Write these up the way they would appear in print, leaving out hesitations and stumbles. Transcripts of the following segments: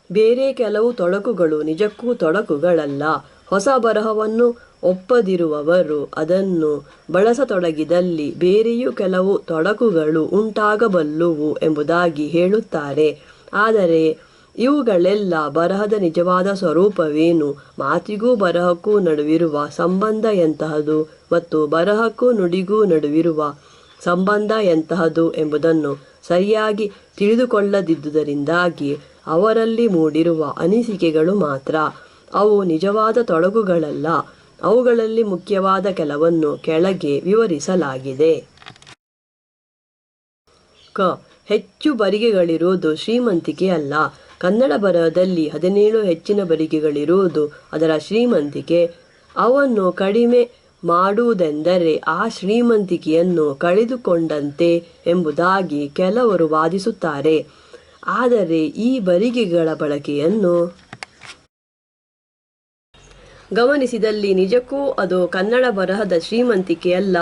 ಬೇರೆ ಕೆಲವು ತೊಡಕುಗಳು ನಿಜಕ್ಕೂ ತೊಡಕುಗಳಲ್ಲ. ಹೊಸ ಬರಹವನ್ನು ಒಪ್ಪದಿರುವವರು ಅದನ್ನು ಬಳಸತೊಡಗಿದಲ್ಲಿ ಬೇರೆಯೂ ಕೆಲವು ತೊಡಕುಗಳು ಉಂಟಾಗಬಲ್ಲುವು ಎಂಬುದಾಗಿ ಹೇಳುತ್ತಾರೆ. ಆದರೆ ಇವುಗಳೆಲ್ಲ ಬರಹದ ನಿಜವಾದ ಸ್ವರೂಪವೇನು, ಮಾತಿಗೂ ಬರಹಕ್ಕೂ ನಡುವಿರುವ ಸಂಬಂಧ ಎಂತಹದು ಮತ್ತು ಬರಹಕ್ಕೂ ನುಡಿಗೂ ನಡುವಿರುವ ಸಂಬಂಧ ಎಂತಹದು ಎಂಬುದನ್ನು ಸರಿಯಾಗಿ ತಿಳಿದುಕೊಳ್ಳದಿದ್ದುದರಿಂದಾಗಿ ಅವರಲ್ಲಿ ಮೂಡಿರುವ ಅನಿಸಿಕೆಗಳು ಮಾತ್ರ. ಅವು ನಿಜವಾದ ತೊಡಕುಗಳಲ್ಲ. ಅವುಗಳಲ್ಲಿ ಮುಖ್ಯವಾದ ಕೆಲವನ್ನು ಕೆಳಗೆ ವಿವರಿಸಲಾಗಿದೆ. ಹೆಚ್ಚು ಬರಿಗೆಗಳಿರುವುದು ಶ್ರೀಮಂತಿಕೆ ಅಲ್ಲ. ಕನ್ನಡ ಬರಹದಲ್ಲಿ 17 ಹೆಚ್ಚಿನ ಬರಿಗೆಗಳಿರುವುದು ಅದರ ಶ್ರೀಮಂತಿಕೆ. ಅವನ್ನು ಕಡಿಮೆ ಮಾಡುವುದೆಂದರೆ ಆ ಶ್ರೀಮಂತಿಕೆಯನ್ನು ಕಳೆದುಕೊಂಡಂತೆ ಎಂಬುದಾಗಿ ಕೆಲವರು ವಾದಿಸುತ್ತಾರೆ. ಆದರೆ ಈ ಬರಿಗೆಗಳ ಬಳಕೆಯನ್ನು ಗಮನಿಸಿದಲ್ಲಿ ನಿಜಕ್ಕೂ ಅದು ಕನ್ನಡ ಬರಹದ ಶ್ರೀಮಂತಿಕೆಯಲ್ಲ,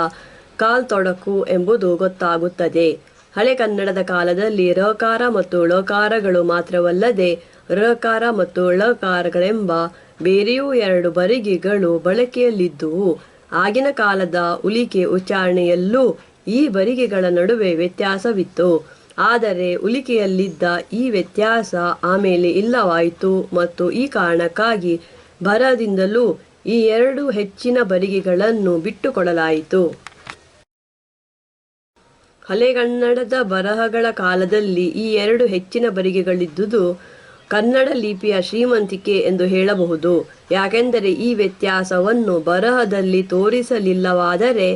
ಕಾಲ್ತೊಡಕು ಎಂಬುದು ಗೊತ್ತಾಗುತ್ತದೆ. ಹಳೆ ಕನ್ನಡದ ಕಾಲದಲ್ಲಿ ರಕಾರ ಮತ್ತು ಳಕಾರಗಳು ಮಾತ್ರವಲ್ಲದೆ ರಕಾರ ಮತ್ತು ಳಕಾರಗಳೆಂಬ ಬೇರೆಯೂ 2 ಬರಿಗೆಗಳು ಬಳಕೆಯಲ್ಲಿದ್ದುವು. ಆಗಿನ ಕಾಲದ ಉಲಿಕೆ ಉಚ್ಚಾರಣೆಯಲ್ಲೂ ಈ ಬರಿಗೆಗಳ ನಡುವೆ ವ್ಯತ್ಯಾಸವಿತ್ತು. ಆದರೆ ಉಲಿಕೆಯಲ್ಲಿದ್ದ ಈ ವ್ಯತ್ಯಾಸ ಆಮೇಲೆ ಇಲ್ಲವಾಯಿತು ಮತ್ತು ಈ ಕಾರಣಕ್ಕಾಗಿ ಬರಹದಿಂದಲೂ ಈ 2 ಹೆಚ್ಚಿನ ಬರಿಗೆಗಳನ್ನು ಬಿಟ್ಟುಕೊಡಲಾಯಿತು. ಹಳೆಗನ್ನಡದ ಬರಹಗಳ ಕಾಲದಲ್ಲಿ ಈ 2 ಹೆಚ್ಚಿನ ಬರಿಗೆಗಳಿದ್ದುದು ಕನ್ನಡ ಲಿಪಿಯ ಶ್ರೀಮಂತಿಕೆ ಎಂದು ಹೇಳಬಹುದು. ಯಾಕೆಂದರೆ ಈ ವ್ಯತ್ಯಾಸವನ್ನು ಬರಹದಲ್ಲಿ ತೋರಿಸಲಿಲ್ಲವಾದರೆ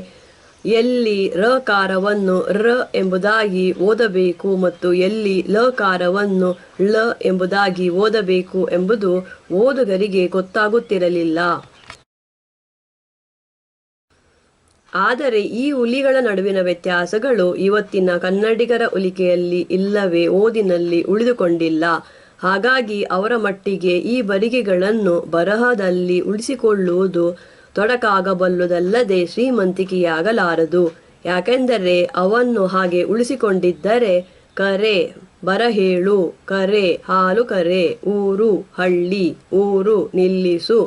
ಎಲ್ಲಿ ರಕಾರವನ್ನು ರ ಎಂಬುದಾಗಿ ಓದಬೇಕು ಮತ್ತು ಎಲ್ಲಿ ಲಕಾರವನ್ನು ಳ ಎಂಬುದಾಗಿ ಓದಬೇಕು ಎಂಬುದು ಓದುಗರಿಗೆ ಗೊತ್ತಾಗುತ್ತಿರಲಿಲ್ಲ. ಆದರೆ ಈ ಉಲಿಗಳ ನಡುವಿನ ವ್ಯತ್ಯಾಸಗಳು ಇವತ್ತಿನ ಕನ್ನಡಿಗರ ಉಲಿಕೆಯಲ್ಲಿ ಇಲ್ಲವೇ ಓದಿನಲ್ಲಿ ಉಳಿದುಕೊಂಡಿಲ್ಲ. ಹಾಗಾಗಿ ಅವರ ಮಟ್ಟಿಗೆ ಈ ಬರಿಗೆಗಳನ್ನು ಬರಹದಲ್ಲಿ ಉಳಿಸಿಕೊಳ್ಳುವುದು ತೊಡಕಾಗಬಲ್ಲುದಲ್ಲದೆ ಶ್ರೀಮಂತಿಕೆಯಾಗಲಾರದು. ಯಾಕೆಂದರೆ ಅವನ್ನು ಹಾಗೆ ಉಳಿಸಿಕೊಂಡಿದ್ದರೆ ಕರೆ ಬರಹೇಳು, ಕರೆ ಹಾಲು ಕರೆ, ಊರು ಹಳ್ಳಿ, ಊರು ನಿಲ್ಲಿಸು,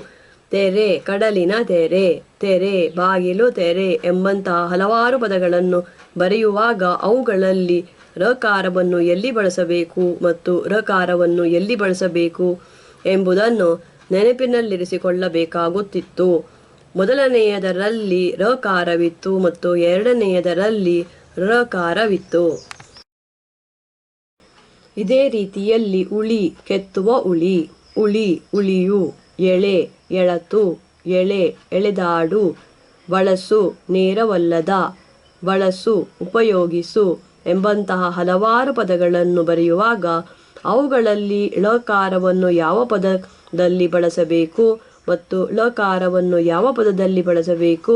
ತೆರೆ ಕಡಲಿನ ತೆರೆ, ತೆರೆ ಬಾಗಿಲು ತೆರೆ ಎಂಬಂತಹ ಹಲವಾರು ಪದಗಳನ್ನು ಬರೆಯುವಾಗ ಅವುಗಳಲ್ಲಿ ರಕಾರವನ್ನು ಎಲ್ಲಿ ಬಳಸಬೇಕು ಮತ್ತು ರಕಾರವನ್ನು ಎಲ್ಲಿ ಬಳಸಬೇಕು ಎಂಬುದನ್ನು ನೆನಪಿನಲ್ಲಿರಿಸಿಕೊಳ್ಳಬೇಕಾಗುತ್ತಿತ್ತು. ಮೊದಲನೆಯದರಲ್ಲಿ ರಕಾರವಿತ್ತು ಮತ್ತು ಎರಡನೆಯದರಲ್ಲಿ ರಕಾರವಿತ್ತು. ಇದೇ ರೀತಿಯಲ್ಲಿ ಉಳಿ ಕೆತ್ತುವ ಉಳಿ, ಉಳಿ ಉಳಿಯು, ಎಳೆ ಎಳತು, ಎಳೆ ಎಳೆದಾಡು, ಬಳಸು ನೇರವಲ್ಲದ, ಬಳಸು ಉಪಯೋಗಿಸು ಎಂಬಂತಹ ಹಲವಾರು ಪದಗಳನ್ನು ಬರೆಯುವಾಗ ಅವುಗಳಲ್ಲಿ ಳಕಾರವನ್ನು ಯಾವ ಪದದಲ್ಲಿ ಬಳಸಬೇಕು ಮತ್ತು ಳಕಾರವನ್ನು ಯಾವ ಪದದಲ್ಲಿ ಬಳಸಬೇಕು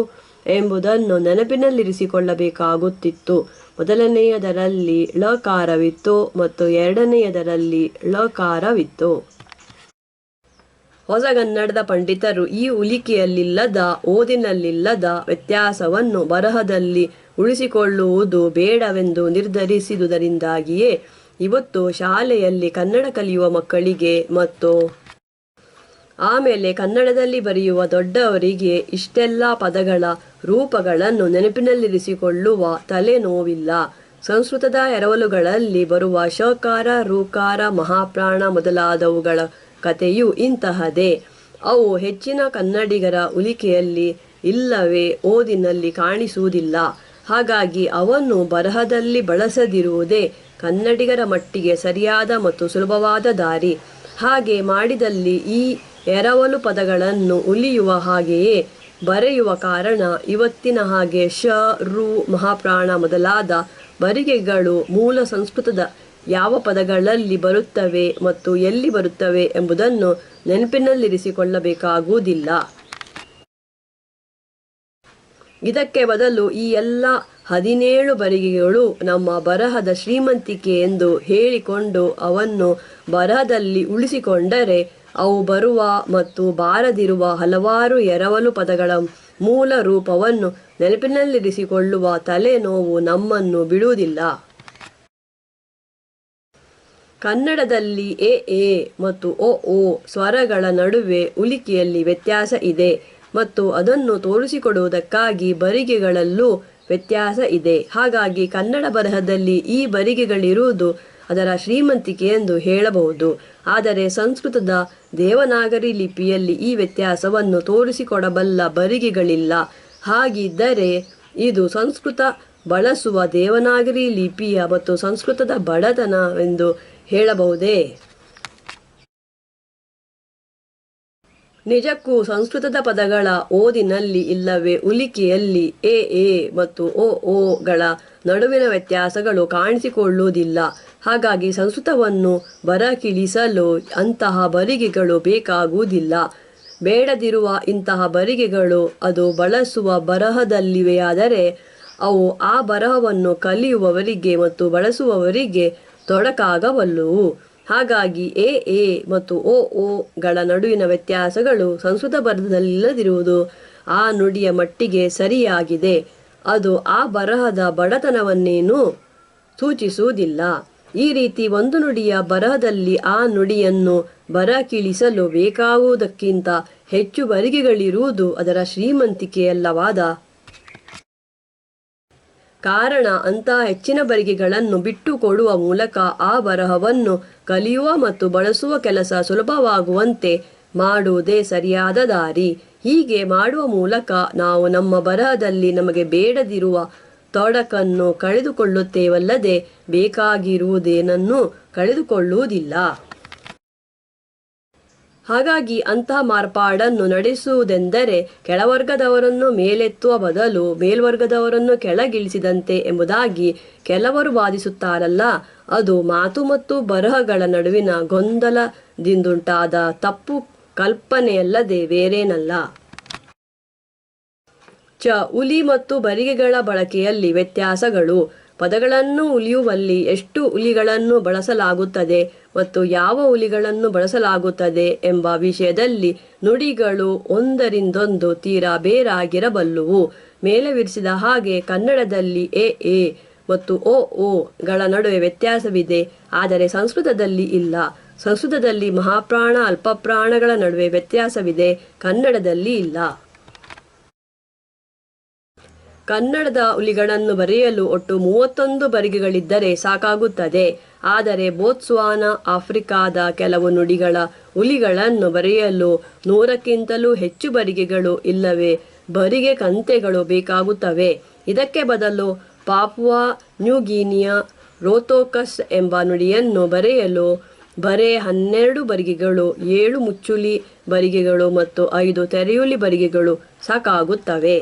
ಎಂಬುದನ್ನು ನೆನಪಿನಲ್ಲಿರಿಸಿಕೊಳ್ಳಬೇಕಾಗುತ್ತಿತ್ತು. ಮೊದಲನೆಯದರಲ್ಲಿ ಳಕಾರವಿತ್ತು ಮತ್ತು ಎರಡನೆಯದರಲ್ಲಿ ಳಕಾರವಿತ್ತು. ಹೊಸಗನ್ನಡದ ಪಂಡಿತರು ಈ ಉಲಿಕೆಯಲ್ಲಿಲ್ಲದ, ಓದಿನಲ್ಲಿಲ್ಲದ ವ್ಯತ್ಯಾಸವನ್ನು ಬರಹದಲ್ಲಿ ಉಳಿಸಿಕೊಳ್ಳುವುದು ಬೇಡವೆಂದು ನಿರ್ಧರಿಸಿದುದರಿಂದಾಗಿಯೇ ಇವತ್ತು ಶಾಲೆಯಲ್ಲಿ ಕನ್ನಡ ಕಲಿಯುವ ಮಕ್ಕಳಿಗೆ ಮತ್ತು ಆಮೇಲೆ ಕನ್ನಡದಲ್ಲಿ ಬರೆಯುವ ದೊಡ್ಡವರಿಗೆ ಇಷ್ಟೆಲ್ಲ ಪದಗಳ ರೂಪಗಳನ್ನು ನೆನಪಿನಲ್ಲಿರಿಸಿಕೊಳ್ಳುವ ತಲೆನೋವಿಲ್ಲ. ಸಂಸ್ಕೃತದ ಎರವಲುಗಳಲ್ಲಿ ಬರುವ ಶಕಾರ, ಋಕಾರ, ಮಹಾಪ್ರಾಣ ಮೊದಲಾದವುಗಳ ಕಥೆಯು ಇಂತಹದೇ. ಅವು ಹೆಚ್ಚಿನ ಕನ್ನಡಿಗರ ಉಲಿಕೆಯಲ್ಲಿ ಇಲ್ಲವೇ ಓದಿನಲ್ಲಿ ಕಾಣಿಸುವುದಿಲ್ಲ. ಹಾಗಾಗಿ ಅವನ್ನು ಬರಹದಲ್ಲಿ ಬಳಸದಿರುವುದೇ ಕನ್ನಡಿಗರ ಮಟ್ಟಿಗೆ ಸರಿಯಾದ ಮತ್ತು ಸುಲಭವಾದ ದಾರಿ. ಹಾಗೆ ಮಾಡಿದಲ್ಲಿ ಈ ಎರವಲು ಪದಗಳನ್ನು ಉಲಿಯುವ ಹಾಗೆಯೇ ಬರೆಯುವ ಕಾರಣ ಇವತ್ತಿನ ಹಾಗೆ ಶ, ಋ, ಮಹಾಪ್ರಾಣ ಮೊದಲಾದ ಬರಿಗೆಗಳು ಮೂಲ ಸಂಸ್ಕೃತದ ಯಾವ ಪದಗಳಲ್ಲಿ ಬರುತ್ತವೆ ಮತ್ತು ಎಲ್ಲಿ ಬರುತ್ತವೆ ಎಂಬುದನ್ನು ನೆನಪಿನಲ್ಲಿರಿಸಿಕೊಳ್ಳಬೇಕಾಗುವುದಿಲ್ಲ. ಇದಕ್ಕೆ ಬದಲು ಈ ಎಲ್ಲ 17 ಬರಿಗೆಗಳು ನಮ್ಮ ಬರಹದ ಶ್ರೀಮಂತಿಕೆ ಎಂದು ಹೇಳಿಕೊಂಡು ಅವನ್ನು ಬರಹದಲ್ಲಿ ಉಳಿಸಿಕೊಂಡರೆ ಅವು ಬರುವ ಮತ್ತು ಬಾರದಿರುವ ಹಲವಾರು ಎರವಲು ಪದಗಳ ಮೂಲ ರೂಪವನ್ನು ನೆನಪಿನಲ್ಲಿರಿಸಿಕೊಳ್ಳುವ ತಲೆನೋವು ನಮ್ಮನ್ನು ಬಿಡುವುದಿಲ್ಲ. ಕನ್ನಡದಲ್ಲಿ ಎ ಮತ್ತು ಓ ಸ್ವರಗಳ ನಡುವೆ ಉಲಿಕೆಯಲ್ಲಿ ವ್ಯತ್ಯಾಸ ಇದೆ ಮತ್ತು ಅದನ್ನು ತೋರಿಸಿಕೊಡುವುದಕ್ಕಾಗಿ ಬರಿಗೆಗಳಲ್ಲೂ ವ್ಯತ್ಯಾಸ ಇದೆ. ಹಾಗಾಗಿ ಕನ್ನಡ ಬರಹದಲ್ಲಿ ಈ ಬರಿಗೆಗಳಿರುವುದು ಅದರ ಶ್ರೀಮಂತಿಕೆ ಎಂದು ಹೇಳಬಹುದು. ಆದರೆ ಸಂಸ್ಕೃತದ ದೇವನಾಗರಿ ಲಿಪಿಯಲ್ಲಿ ಈ ವ್ಯತ್ಯಾಸವನ್ನು ತೋರಿಸಿಕೊಡಬಲ್ಲ ಬರಿಗೆಗಳಿಲ್ಲ. ಹಾಗಿದ್ದರೆ ಇದು ಸಂಸ್ಕೃತ ಬಳಸುವ ದೇವನಾಗರಿ ಲಿಪಿಯ ಮತ್ತು ಸಂಸ್ಕೃತದ ಬಡತನವೆಂದು ಹೇಳಬಹುದೇ? ನಿಜಕ್ಕೂ ಸಂಸ್ಕೃತದ ಪದಗಳ ಓದಿನಲ್ಲಿ ಇಲ್ಲವೇ ಉಲಿಕೆಯಲ್ಲಿ ಎ ಮತ್ತು ಓಗಳ ನಡುವಿನ ವ್ಯತ್ಯಾಸಗಳು ಕಾಣಿಸಿಕೊಳ್ಳುವುದಿಲ್ಲ. ಹಾಗಾಗಿ ಸಂಸ್ಕೃತವನ್ನು ಬರಕಿಳಿಸಲು ಅಂತಹ ಬರಿಗೆಗಳು ಬೇಕಾಗುವುದಿಲ್ಲ. ಬೇಡದಿರುವ ಇಂತಹ ಬರಿಗೆಗಳು ಅದು ಬಳಸುವ ಬರಹದಲ್ಲಿವೆಯಾದರೆ ಅವು ಆ ಬರಹವನ್ನು ಕಲಿಯುವವರಿಗೆ ಮತ್ತು ಬಳಸುವವರಿಗೆ ತೊಡಕಾಗಬಲ್ಲವು. ಹಾಗಾಗಿ ಎ ಮತ್ತು ಓಗಳ ನಡುವಿನ ವ್ಯತ್ಯಾಸಗಳು ಸಂಸ್ಕೃತ ಬರಹದಲ್ಲಿಲ್ಲದಿರುವುದು ಆ ನುಡಿಯ ಮಟ್ಟಿಗೆ ಸರಿಯಾಗಿದೆ. ಅದು ಆ ಬರಹದ ಬಡತನವನ್ನೇನೂ ಸೂಚಿಸುವುದಿಲ್ಲ. ಈ ರೀತಿ ಒಂದು ನುಡಿಯ ಬರಹದಲ್ಲಿ ಆ ನುಡಿಯನ್ನು ಬರಕಿಳಿಸಲು ಬೇಕಾಗುವುದಕ್ಕಿಂತ ಹೆಚ್ಚು ಬರಿಗೆಗಳಿರುವುದು ಅದರ ಶ್ರೀಮಂತಿಕೆಯಲ್ಲವಾದ ಕಾರಣ ಅಂತಹ ಹೆಚ್ಚಿನ ಬರಿಗೆಗಳನ್ನು ಬಿಟ್ಟು ಕೊಡುವ ಮೂಲಕ ಆ ಬರಹವನ್ನು ಕಲಿಯುವ ಮತ್ತು ಬಳಸುವ ಕೆಲಸ ಸುಲಭವಾಗುವಂತೆ ಮಾಡುವುದೇ ಸರಿಯಾದ ದಾರಿ. ಹೀಗೆ ಮಾಡುವ ಮೂಲಕ ನಾವು ನಮ್ಮ ಬರಹದಲ್ಲಿ ನಮಗೆ ಬೇಡದಿರುವ ತೊಡಕನ್ನು ಕಳೆದುಕೊಳ್ಳುತ್ತೇವಲ್ಲದೆ ಬೇಕಾಗಿರುವುದೇನನ್ನೂ ಕಳೆದುಕೊಳ್ಳುವುದಿಲ್ಲ. ಹಾಗಾಗಿ ಅಂತಹ ಮಾರ್ಪಾಡನ್ನು ನಡೆಸುವುದೆಂದರೆ ಕೆಳವರ್ಗದವರನ್ನು ಮೇಲೆತ್ತುವ ಬದಲು ಮೇಲ್ವರ್ಗದವರನ್ನು ಕೆಳಗಿಳಿಸಿದಂತೆ ಎಂಬುದಾಗಿ ಕೆಲವರು ವಾದಿಸುತ್ತಾರಲ್ಲ, ಅದು ಮಾತು ಮತ್ತು ಬರಹಗಳ ನಡುವಿನ ಗೊಂದಲದಿಂದುಂಟಾದ ತಪ್ಪು ಕಲ್ಪನೆಯಲ್ಲದೆ ಬೇರೇನಲ್ಲ. ಉಲಿ ಮತ್ತು ಬರಿಗೆಗಳ ಬಳಕೆಯಲ್ಲಿ ವ್ಯತ್ಯಾಸಗಳು. ಪದಗಳನ್ನು ಉಲಿಯುವಲ್ಲಿ ಎಷ್ಟು ಉಲಿಗಳನ್ನು ಬಳಸಲಾಗುತ್ತದೆ ಮತ್ತು ಯಾವ ಉಲಿಗಳನ್ನು ಬಳಸಲಾಗುತ್ತದೆ ಎಂಬ ವಿಷಯದಲ್ಲಿ ನುಡಿಗಳು ಒಂದರಿಂದೊಂದು ತೀರಾ ಬೇರಾಗಿರಬಲ್ಲುವು. ಮೇಲೆ ವಿವರಿಸಿದ ಹಾಗೆ ಕನ್ನಡದಲ್ಲಿ ಎ ಮತ್ತು ಓಗಳ ನಡುವೆ ವ್ಯತ್ಯಾಸವಿದೆ, ಆದರೆ ಸಂಸ್ಕೃತದಲ್ಲಿ ಇಲ್ಲ. ಸಂಸ್ಕೃತದಲ್ಲಿ ಮಹಾಪ್ರಾಣ ಅಲ್ಪಪ್ರಾಣಗಳ ನಡುವೆ ವ್ಯತ್ಯಾಸವಿದೆ, ಕನ್ನಡದಲ್ಲಿ ಇಲ್ಲ. ಕನ್ನಡದ ಉಲಿಗಳನ್ನು ಬರೆಯಲು ಒಟ್ಟು 31 ಬರಿಗೆಗಳಿದ್ದರೆ ಸಾಕಾಗುತ್ತದೆ. ಆದರೆ ಬೋತ್ಸ್ವಾನಾ, ಆಫ್ರಿಕಾದ ಕೆಲವು ನುಡಿಗಳ ಉಲಿಗಳನ್ನು ಬರೆಯಲು 100ಕ್ಕಿಂತಲೂ ಹೆಚ್ಚು ಬರಿಗೆಗಳು ಇಲ್ಲವೇ ಬರಿಗೆ ಕಂತೆಗಳು ಬೇಕಾಗುತ್ತವೆ. ಇದಕ್ಕೆ ಬದಲು ಪಾಪುವಾ ನ್ಯೂಗಿನಿಯ ರೋತೋಕಸ್ ಎಂಬ ನುಡಿಯನ್ನು ಬರೆಯಲು ಬರೇ 12 ಬರಿಗೆಗಳು, 7 ಮುಚ್ಚುಲಿ ಬರಿಗೆಗಳು ಮತ್ತು 5 ತೆರೆಯುಲಿ ಬರಿಗೆಗಳು ಸಾಕಾಗುತ್ತವೆ.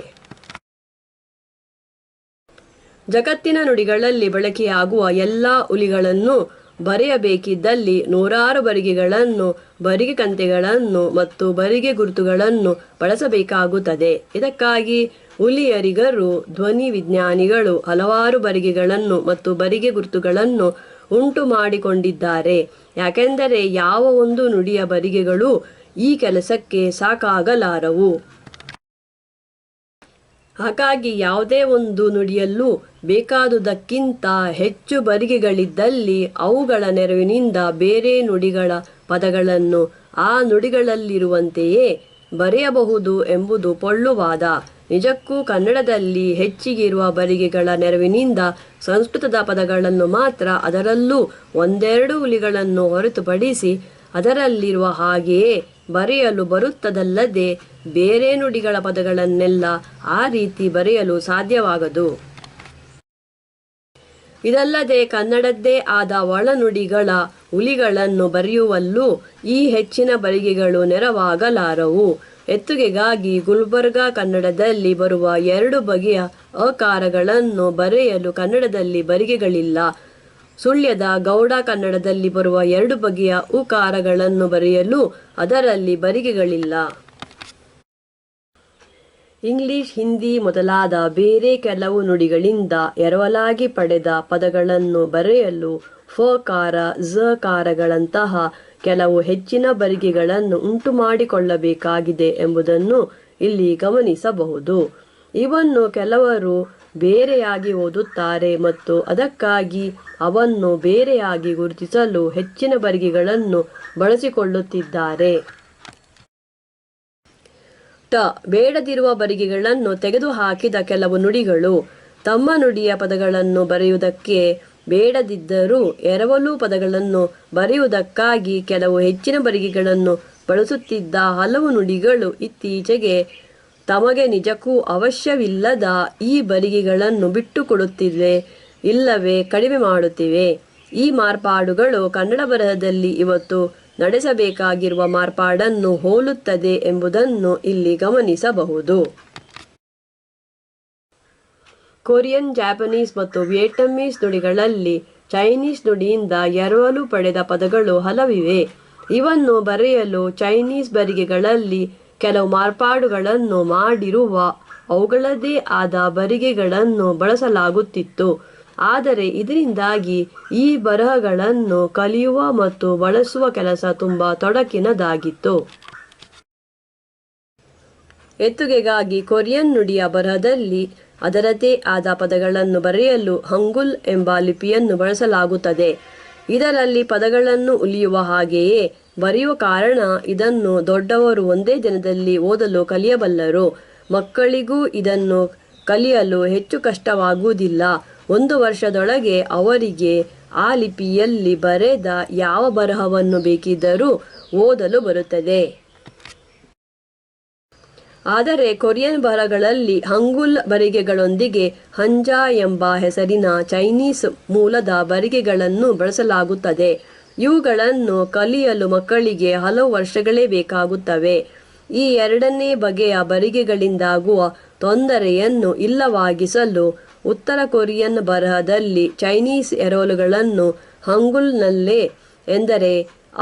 ಜಗತ್ತಿನ ನುಡಿಗಳಲ್ಲಿ ಬಳಕೆಯಾಗುವ ಎಲ್ಲ ಉಲಿಗಳನ್ನು ಬರೆಯಬೇಕಿದ್ದಲ್ಲಿ 106 ಬರಿಗೆಗಳನ್ನು, ಬರಿಗೆ ಕಂತೆಗಳನ್ನು ಮತ್ತು ಬರಿಗೆ ಗುರುತುಗಳನ್ನು ಬಳಸಬೇಕಾಗುತ್ತದೆ. ಇದಕ್ಕಾಗಿ ಉಲಿಯರಿಗರು, ಧ್ವನಿ ವಿಜ್ಞಾನಿಗಳು ಹಲವಾರು ಬರಿಗೆಗಳನ್ನು ಮತ್ತು ಬರಿಗೆ ಗುರುತುಗಳನ್ನು ಉಂಟು ಮಾಡಿಕೊಂಡಿದ್ದಾರೆ. ಯಾಕೆಂದರೆ ಯಾವ ಒಂದು ನುಡಿಯ ಬರಿಗೆಗಳು ಈ ಕೆಲಸಕ್ಕೆ ಸಾಕಾಗಲಾರವು. ಹಾಗಾಗಿ ಯಾವುದೇ ಒಂದು ನುಡಿಯಲ್ಲೂ ಬೇಕಾದುದಕ್ಕಿಂತ ಹೆಚ್ಚು ಬರಿಗೆಗಳಿದ್ದಲ್ಲಿ ಅವುಗಳ ನೆರವಿನಿಂದ ಬೇರೆ ನುಡಿಗಳ ಪದಗಳನ್ನು ಆ ನುಡಿಗಳಲ್ಲಿರುವಂತೆಯೇ ಬರೆಯಬಹುದು ಎಂಬುದು ಪೊಳ್ಳುವಾದ. ನಿಜಕ್ಕೂ ಕನ್ನಡದಲ್ಲಿ ಹೆಚ್ಚಿಗಿರುವ ಬರಿಗೆಗಳ ನೆರವಿನಿಂದ ಸಂಸ್ಕೃತದ ಪದಗಳನ್ನು ಮಾತ್ರ, ಅದರಲ್ಲೂ ಒಂದೆರಡು ಉಲಿಗಳನ್ನು ಹೊರತುಪಡಿಸಿ ಅದರಲ್ಲಿರುವ ಹಾಗೆಯೇ ಬರೆಯಲು ಬರುತ್ತದಲ್ಲದೆ ಬೇರೆ ನುಡಿಗಳ ಪದಗಳನ್ನೆಲ್ಲ ಆ ರೀತಿ ಬರೆಯಲು ಸಾಧ್ಯವಾಗದು. ಇದಲ್ಲದೆ ಕನ್ನಡದ್ದೇ ಆದ ಒಳನುಡಿಗಳ ಉಲಿಗಳನ್ನು ಬರೆಯುವಲ್ಲೂ ಈ ಹೆಚ್ಚಿನ ಬರಿಗೆಗಳು ನೆರವಾಗಲಾರವು. ಎತ್ತುಗೆಗಾಗಿ ಗುಲ್ಬರ್ಗಾ ಕನ್ನಡದಲ್ಲಿ ಬರುವ 2 ಬಗೆಯ ಅಕಾರಗಳನ್ನು ಬರೆಯಲು ಕನ್ನಡದಲ್ಲಿ ಬರಿಗೆಗಳಿಲ್ಲ. ಸುಳ್ಯದ ಗೌಡ ಕನ್ನಡದಲ್ಲಿ ಬರುವ 2 ಬಗೆಯ ಉಕಾರಗಳನ್ನು ಬರೆಯಲು ಅದರಲ್ಲಿ ಬರಿಗೆಗಳಿಲ್ಲ. ಇಂಗ್ಲಿಷ್, ಹಿಂದಿ ಮೊದಲಾದ ಬೇರೆ ಕೆಲವು ನುಡಿಗಳಿಂದ ಎರವಲಾಗಿ ಪಡೆದ ಪದಗಳನ್ನು ಬರೆಯಲು ಫಕಾರ, ಝಕಾರಗಳಂತಹ ಕೆಲವು ಹೆಚ್ಚಿನ ಬರಿಗೆಗಳನ್ನು ಉಂಟು ಮಾಡಿಕೊಳ್ಳಬೇಕಾಗಿದೆ ಎಂಬುದನ್ನು ಇಲ್ಲಿ ಗಮನಿಸಬಹುದು. ಇವನ್ನು ಕೆಲವರು ಬೇರೆಯಾಗಿ ಓದುತ್ತಾರೆ ಮತ್ತು ಅದಕ್ಕಾಗಿ ಅವನ್ನು ಬೇರೆಯಾಗಿ ಗುರುತಿಸಲು ಹೆಚ್ಚಿನ ಬರಿಗೆಗಳನ್ನು ಬಳಸಿಕೊಳ್ಳುತ್ತಿದ್ದಾರೆ. ಬೇಡದಿರುವ ಬರಿಗೆಗಳನ್ನು ತೆಗೆದುಹಾಕಿದ ಕೆಲವು ನುಡಿಗಳು ತಮ್ಮ ನುಡಿಯ ಪದಗಳನ್ನು ಬರೆಯುವುದಕ್ಕೆ ಬೇಡದಿದ್ದರೂ ಎರವಲು ಪದಗಳನ್ನು ಬರೆಯುವುದಕ್ಕಾಗಿ ಕೆಲವು ಹೆಚ್ಚಿನ ಬರಿಗೆಗಳನ್ನು ಬಳಸುತ್ತಿದ್ದ ಹಲವು ನುಡಿಗಳು ಇತ್ತೀಚೆಗೆ ತಮಗೆ ನಿಜಕ್ಕೂ ಅವಶ್ಯವಿಲ್ಲದ ಈ ಬರಿಗೆಗಳನ್ನು ಬಿಟ್ಟುಕೊಡುತ್ತಿವೆ ಇಲ್ಲವೇ ಕಡಿಮೆ ಮಾಡುತ್ತಿವೆ. ಈ ಮಾರ್ಪಾಡುಗಳು ಕನ್ನಡ ಬರಹದಲ್ಲಿ ಇವತ್ತು ನಡೆಸಬೇಕಾಗಿರುವ ಮಾರ್ಪಾಡನ್ನು ಹೋಲುತ್ತದೆ ಎಂಬುದನ್ನು ಇಲ್ಲಿ ಗಮನಿಸಬಹುದು. ಕೊರಿಯನ್, ಜಾಪನೀಸ್ ಮತ್ತು ವಿಯೆಟ್ನಾಮೀಸ್ ನುಡಿಗಳಲ್ಲಿ ಚೈನೀಸ್ ನುಡಿಯಿಂದ ಎರವಲು ಪಡೆದ ಪದಗಳು ಹಲವಿವೆ. ಇವನ್ನು ಬರೆಯಲು ಚೈನೀಸ್ ಬರಿಗೆಗಳಲ್ಲಿ ಕೆಲವು ಮಾರ್ಪಾಡುಗಳನ್ನು ಮಾಡಿರುವ ಅವುಗಳದೇ ಆದ ಬರಿಗೆಗಳನ್ನು ಬಳಸಲಾಗುತ್ತಿತ್ತು. ಆದರೆ ಇದರಿಂದಾಗಿ ಈ ಬರಹಗಳನ್ನು ಕಲಿಯುವ ಮತ್ತು ಬಳಸುವ ಕೆಲಸ ತುಂಬ ತೊಡಕಿನದಾಗಿತ್ತು. ಎತ್ತುಗೆಗಾಗಿ ಕೊರಿಯನ್ ನುಡಿಯ ಬರಹದಲ್ಲಿ ಅದರದೇ ಆದ ಪದಗಳನ್ನು ಬರೆಯಲು ಹಂಗುಲ್ ಎಂಬ ಲಿಪಿಯನ್ನು ಬಳಸಲಾಗುತ್ತದೆ. ಇದರಲ್ಲಿ ಪದಗಳನ್ನು ಉಲಿಯುವ ಹಾಗೆಯೇ ಬರೆಯುವ ಕಾರಣ ಇದನ್ನು ದೊಡ್ಡವರು ಒಂದೇ ದಿನದಲ್ಲಿ ಓದಲು ಕಲಿಯಬಲ್ಲರು. ಮಕ್ಕಳಿಗೂ ಇದನ್ನು ಕಲಿಯಲು ಹೆಚ್ಚು ಕಷ್ಟವಾಗುವುದಿಲ್ಲ. 1 ವರ್ಷದೊಳಗೆ ಅವರಿಗೆ ಆ ಲಿಪಿಯಲ್ಲಿ ಬರೆದ ಯಾವ ಬರಹವನ್ನು ಬೇಕಿದ್ದರೂ ಓದಲು ಬರುತ್ತದೆ. ಆದರೆ ಕೊರಿಯನ್ ಬರಹಗಳಲ್ಲಿ ಹಂಗುಲ್ ಬರಿಗೆಗಳೊಂದಿಗೆ ಹಂಜಾ ಎಂಬ ಹೆಸರಿನ ಚೈನೀಸ್ ಮೂಲದ ಬರಿಗೆಗಳನ್ನು ಬಳಸಲಾಗುತ್ತದೆ. ಇವುಗಳನ್ನು ಕಲಿಯಲು ಮಕ್ಕಳಿಗೆ ಹಲವು ವರ್ಷಗಳೇ ಬೇಕಾಗುತ್ತವೆ. ಈ ಎರಡನೇ ಬಗೆಯ ಬರಿಗೆಗಳಿಂದಾಗುವ ತೊಂದರೆಯನ್ನು ಇಲ್ಲವಾಗಿಸಲು ಉತ್ತರ ಕೊರಿಯನ್ ಬರಹದಲ್ಲಿ ಚೈನೀಸ್ ಎರವಲುಗಳನ್ನು ಹಂಗುಲ್ನಲ್ಲೇ, ಎಂದರೆ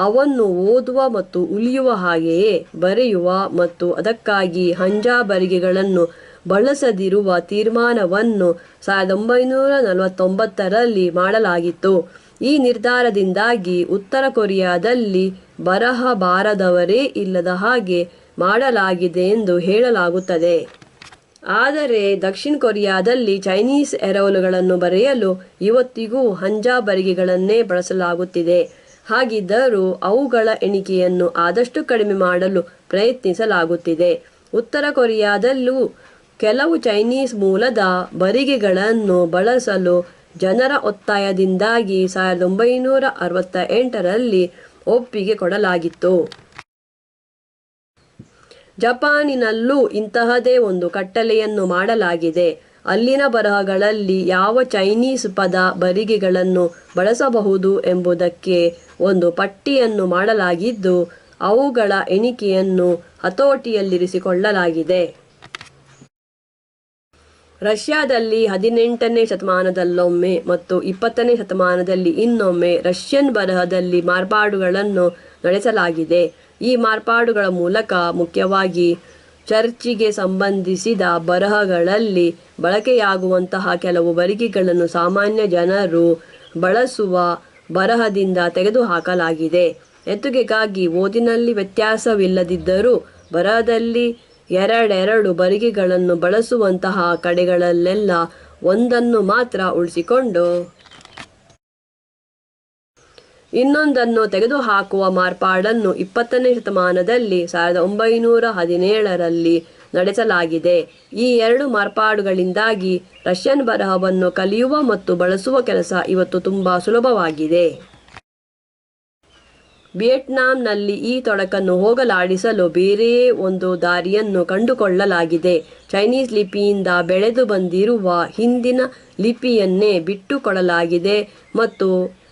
ಅವನ್ನು ಓದುವ ಮತ್ತು ಉಲಿಯುವ ಹಾಗೆಯೇ ಬರೆಯುವ ಮತ್ತು ಅದಕ್ಕಾಗಿ ಹಂಜಾ ಬರಿಗೆಗಳನ್ನು ಬಳಸದಿರುವ ತೀರ್ಮಾನವನ್ನು 1949ರಲ್ಲಿ ಮಾಡಲಾಗಿತ್ತು. ಈ ನಿರ್ಧಾರದಿಂದಾಗಿ ಉತ್ತರ ಕೊರಿಯಾದಲ್ಲಿ ಬರಹ ಬಾರದವರೇ ಇಲ್ಲದ ಹಾಗೆ ಮಾಡಲಾಗಿದೆ ಎಂದು ಹೇಳಲಾಗುತ್ತದೆ. ಆದರೆ ದಕ್ಷಿಣ ಕೊರಿಯಾದಲ್ಲಿ ಚೈನೀಸ್ ಎರವಲುಗಳನ್ನು ಬರೆಯಲು ಇವತ್ತಿಗೂ ಹಂಜಾ ಬರಿಗೆಗಳನ್ನೇ ಬಳಸಲಾಗುತ್ತಿದೆ. ಹಾಗಿದ್ದರೂ ಅವುಗಳ ಎಣಿಕೆಯನ್ನು ಆದಷ್ಟು ಕಡಿಮೆ ಮಾಡಲು ಪ್ರಯತ್ನಿಸಲಾಗುತ್ತಿದೆ. ಉತ್ತರ ಕೊರಿಯಾದಲ್ಲೂ ಕೆಲವು ಚೈನೀಸ್ ಮೂಲದ ಬರಿಗೆಗಳನ್ನು ಬಳಸಲು ಜನರ ಒತ್ತಾಯದಿಂದಾಗಿ 1968ರಲ್ಲಿ ಒಪ್ಪಿಗೆ ಕೊಡಲಾಗಿತ್ತು. ಜಪಾನಿನಲ್ಲೂ ಇಂತಹದೇ ಒಂದು ಕಟ್ಟಳೆಯನ್ನು ಮಾಡಲಾಗಿದೆ. ಅಲ್ಲಿನ ಬರಹಗಳಲ್ಲಿ ಯಾವ ಚೈನೀಸ್ ಪದ ಬರಿಗೆಗಳನ್ನು ಬಳಸಬಹುದು ಎಂಬುದಕ್ಕೆ ಒಂದು ಪಟ್ಟಿಯನ್ನು ಮಾಡಲಾಗಿದ್ದು ಅವುಗಳ ಎಣಿಕೆಯನ್ನು ಹತೋಟಿಯಲ್ಲಿರಿಸಿಕೊಳ್ಳಲಾಗಿದೆ. ರಷ್ಯಾದಲ್ಲಿ 18ನೇ ಶತಮಾನದಲ್ಲೊಮ್ಮೆ ಮತ್ತು 20ನೇ ಶತಮಾನದಲ್ಲಿ ಇನ್ನೊಮ್ಮೆ ರಷ್ಯನ್ ಬರಹದಲ್ಲಿ ಮಾರ್ಪಾಡುಗಳನ್ನು ನಡೆಸಲಾಗಿದೆ. ಈ ಮಾರ್ಪಾಡುಗಳ ಮೂಲಕ ಮುಖ್ಯವಾಗಿ ಚರ್ಚಿಗೆ ಸಂಬಂಧಿಸಿದ ಬರಹಗಳಲ್ಲಿ ಬಳಕೆಯಾಗುವಂತಹ ಕೆಲವು ಬರಿಗೆಗಳನ್ನು ಸಾಮಾನ್ಯ ಜನರು ಬಳಸುವ ಬರಹದಿಂದ ತೆಗೆದುಹಾಕಲಾಗಿದೆ. ಎತ್ತುಗೆಗಾಗಿ ಓದಿನಲ್ಲಿ ವ್ಯತ್ಯಾಸವಿಲ್ಲದಿದ್ದರೂ ಬರಹದಲ್ಲಿ ಎರಡೆರಡು ಬರಿಗೆಗಳನ್ನು ಬಳಸುವಂತಹ ಕಡೆಗಳಲ್ಲೆಲ್ಲ ಒಂದನ್ನು ಮಾತ್ರ ಉಳಿಸಿಕೊಂಡು ಇನ್ನೊಂದನ್ನು ತೆಗೆದುಹಾಕುವ ಮಾರ್ಪಾಡನ್ನು 20ನೇ ಶತಮಾನದಲ್ಲಿ 1917ರಲ್ಲಿ ನಡೆಸಲಾಗಿದೆ. ಈ ಎರಡು ಮಾರ್ಪಾಡುಗಳಿಂದಾಗಿ ರಷ್ಯನ್ ಬರಹವನ್ನು ಕಲಿಯುವ ಮತ್ತು ಬಳಸುವ ಕೆಲಸ ಇವತ್ತು ತುಂಬ ಸುಲಭವಾಗಿದೆ. ವಿಯೆಟ್ನಾಂನಲ್ಲಿ ಈ ತೊಡಕನ್ನು ಹೋಗಲಾಡಿಸಲು ಬೇರೆಯೇ ಒಂದು ದಾರಿಯನ್ನು ಕಂಡುಕೊಳ್ಳಲಾಗಿದೆ. ಚೈನೀಸ್ ಲಿಪಿಯಿಂದ ಬೆಳೆದು ಬಂದಿರುವ ಹಿಂದಿನ ಲಿಪಿಯನ್ನೇ ಬಿಟ್ಟುಕೊಡಲಾಗಿದೆ ಮತ್ತು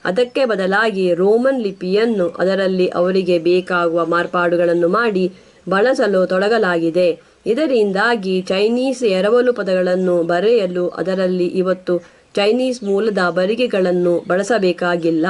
ಅದಕ್ಕೆ ಬದಲಾಗಿ ರೋಮನ್ ಲಿಪಿಯನ್ನು ಅದರಲ್ಲಿ ಅವರಿಗೆ ಬೇಕಾಗುವ ಮಾರ್ಪಾಡುಗಳನ್ನು ಮಾಡಿ ಬಳಸಲು ತೊಡಗಲಾಗಿದೆ. ಇದರಿಂದಾಗಿ ಚೈನೀಸ್ ಎರವಲು ಪದಗಳನ್ನು ಬರೆಯಲು ಅದರಲ್ಲಿ ಇವತ್ತು ಚೈನೀಸ್ ಮೂಲದ ಬರಿಗೆಗಳನ್ನು ಬಳಸಬೇಕಾಗಿಲ್ಲ.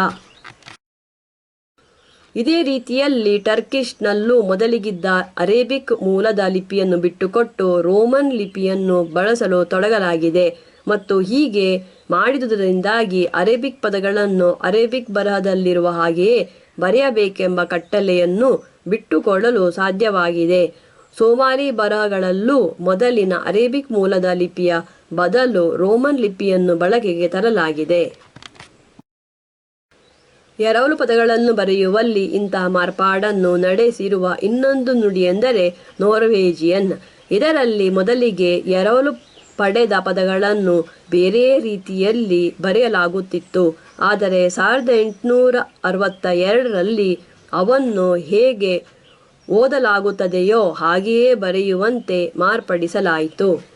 ಇದೇ ರೀತಿಯಲ್ಲಿ ಟರ್ಕಿಷ್ನಲ್ಲೂ ಮೊದಲಿಗಿದ್ದ ಅರೇಬಿಕ್ ಮೂಲದ ಲಿಪಿಯನ್ನು ಬಿಟ್ಟುಕೊಟ್ಟು ರೋಮನ್ ಲಿಪಿಯನ್ನು ಬಳಸಲು ತೊಡಗಲಾಗಿದೆ ಮತ್ತು ಹೀಗೆ ಮಾಡಿದುದರಿಂದಾಗಿ ಅರೇಬಿಕ್ ಪದಗಳನ್ನು ಅರೇಬಿಕ್ ಬರಹದಲ್ಲಿರುವ ಹಾಗೆಯೇ ಬರೆಯಬೇಕೆಂಬ ಕಟ್ಟಳೆಯನ್ನು ಬಿಟ್ಟುಕೊಳ್ಳಲು ಸಾಧ್ಯವಾಗಿದೆ. ಸೋಮಾರಿ ಬರಹಗಳಲ್ಲೂ ಮೊದಲಿನ ಅರೇಬಿಕ್ ಮೂಲದ ಲಿಪಿಯ ಬದಲು ರೋಮನ್ ಲಿಪಿಯನ್ನು ಬಳಕೆಗೆ ತರಲಾಗಿದೆ. ಎರವಲು ಪದಗಳನ್ನು ಬರೆಯುವಲ್ಲಿ ಇಂತಹ ಮಾರ್ಪಾಡನ್ನು ನಡೆಸಿರುವ ಇನ್ನೊಂದು ನುಡಿಯೆಂದರೆ ನಾರ್ವೇಜಿಯನ್. ಇದರಲ್ಲಿ ಮೊದಲಿಗೆ ಎರವಲು ಪಡೆದ ಪದಗಳನ್ನು ಬೇರೆ ರೀತಿಯಲ್ಲಿ ಬರೆಯಲಾಗುತ್ತಿತ್ತು. ಆದರೆ 1862ರಲ್ಲಿ ಅವನ್ನು ಹೇಗೆ ಓದಲಾಗುತ್ತದೆಯೋ ಹಾಗೆಯೇ ಬರೆಯುವಂತೆ ಮಾರ್ಪಡಿಸಲಾಯಿತು.